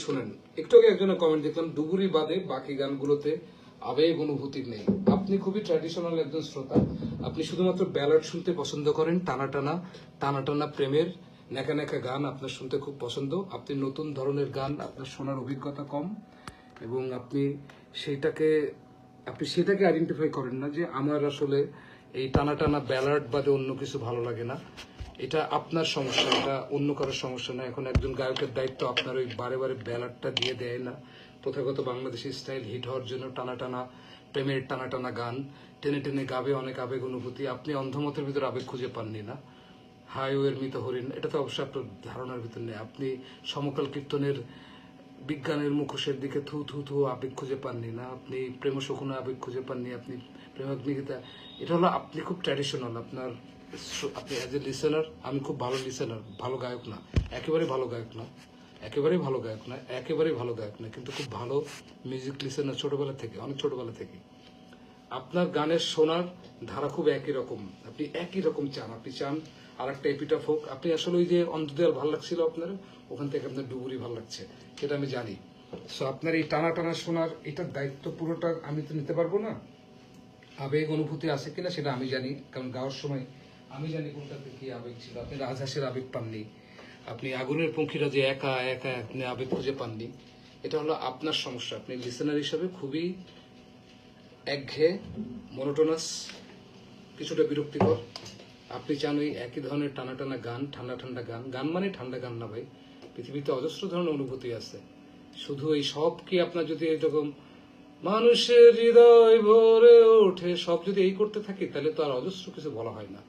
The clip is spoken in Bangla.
শুনেন, একটু আগে একজনের কমেন্ট দেখলাম ডুবুরি বাদে বাকি গানগুলোতে আবেগ অনুভূতি নেই। আপনি খুবই ট্র্যাডিশনাল একজন শ্রোতা, আপনি শুধুমাত্র ব্যালাড শুনতে পছন্দ করেন, টানা টানা টানা টানা প্রেমের নেকা নেকা গান আপনার শুনতে খুব পছন্দ। আপনি নতুন ধরনের গান, আপনার শোনার অভিজ্ঞতা কম এবং আপনি সেটাকে আইডেন্টিফাই করেন না যে আমার আসলে এই টানা টানা ব্যালাড বাদে অন্য কিছু ভালো লাগে না। এটা আপনার সমস্যা, এটা অন্য কারোর সমস্যা না। এখন একজন গায়কের দায়িত্ব আপনার ওই বারে বারে ব্যালাডটা দিয়ে দেয় না। প্রথাগত বাংলাদেশি স্টাইল হিট হওয়ার জন্য টানা টানা প্রেমের টানা টানা গান টেনে টেনে গাবে অনেক আবেগ অনুভূতি। আপনি অন্ধমতের ভিতর আবেগ খুঁজে পাননি না। হাইওয়ের মৃত হরিণ, এটা তো অবশ্যই আপনার ধারণার ভিতর নেই। আপনি সমকাল কীর্তনের বিজ্ঞানের মুখোশের দিকে থু থু থু আবেগ খুঁজে পাননি না। আপনি প্রেম শকুনে আবেগ খুঁজে পাননি। আপনি প্রেমাগ্নিগীতা, এটা হলো আপনি খুব ট্র্যাডিশনাল। আপনি অ্যাজ এ লিসেনার, আমি খুব ভালো লিসেনার, ভালো গায়ক না, একেবারেই ভালো গায়ক না, একেবারেই ভালো গায়ক না, একেবারেই ভালো গায়ক না, কিন্তু খুব ভালো মিউজিক লিসেনার ছোটবেলা থেকে, অনেক ছোটবেলা থেকে। আপনার গানের শোনার ধারা খুব একই রকম, আপনি একই রকম চান। আপনি চান আর একটা এপিটাফ হোক। আপনি আসলে ওই যে অন্তদেয়াল ভালো লাগছিল আপনার, ওখান থেকে আপনার ডুবুরি ভালো লাগছে, সেটা আমি জানি। সো আপনার এই টানা টানা শোনার এটার দায়িত্ব পুরোটা আমি তো নিতে পারবো না। আবেগ অনুভূতি আছে কিনা সেটা আমি জানি, কারণ গাওয়ার সময় আমি জানি কোনটাতে কি আবেগ ছিল। আপনি রাজহাঁসের আবেগ পাননি, আপনি আগুনের পঙ্খিরা যে একা একা আপনি আবেগ খুঁজে পাননি। এটা হলো আপনার সমস্যা। আপনি লিসেনার হিসাবে খুবই একঘেয়ে, মনোটোনাস, কিছুটা বিরক্তিকর। আপনি চান ওই একই ধরনের টানা টানা গান, ঠান্ডা ঠান্ডা গান। গান মানে ঠান্ডা গান না ভাই, পৃথিবীতে অজস্র ধরনের অনুভূতি আছে। শুধু এই সব কি আপনার যদি এরকম মানুষের হৃদয় ভরে ওঠে সব যদি এই করতে থাকি, তাহলে তো আর অজস্র কিছু বলা হয় না।